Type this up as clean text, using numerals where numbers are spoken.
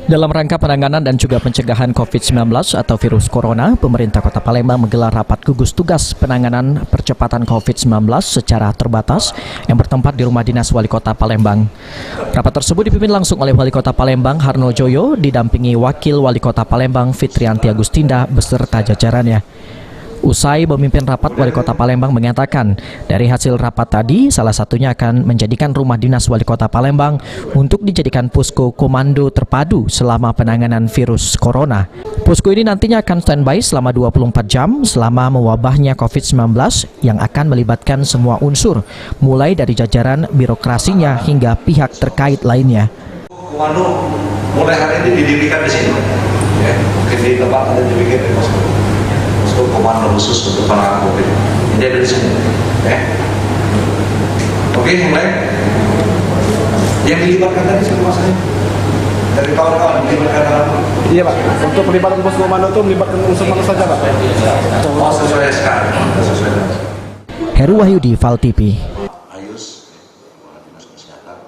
Dalam rangka penanganan dan juga pencegahan COVID-19 atau virus corona, pemerintah Kota Palembang menggelar rapat gugus tugas penanganan percepatan COVID-19 secara terbatas yang bertempat di Rumah Dinas Wali Kota Palembang. Rapat tersebut dipimpin langsung oleh Wali Kota Palembang Harno Joyo, didampingi Wakil Wali Kota Palembang Fitrianti Agustinda beserta jajarannya. Usai memimpin rapat, Wali Kota Palembang mengatakan dari hasil rapat tadi salah satunya akan menjadikan Rumah Dinas Wali Kota Palembang untuk dijadikan posko komando terpadu selama penanganan virus corona. Posko ini nantinya akan standby selama 24 jam selama mewabahnya COVID-19 yang akan melibatkan semua unsur, mulai dari jajaran birokrasinya hingga pihak terkait lainnya. Komando mulai hari ini didirikan di sini, ya, mungkin di tempat ada dibikin posko komando khusus untuk penanganan COVID. Ini ada di sini, ya. Oke, mulai. Yang dilibatkan tadi siapa masanya? Dari kawan-kawan dilibatkan apa? Iya Pak, untuk pelibatan posko komando itu melibatkan unsur mana saja Pak? Oh, sesuai sekarang. Heru Wahyudi, Val TV.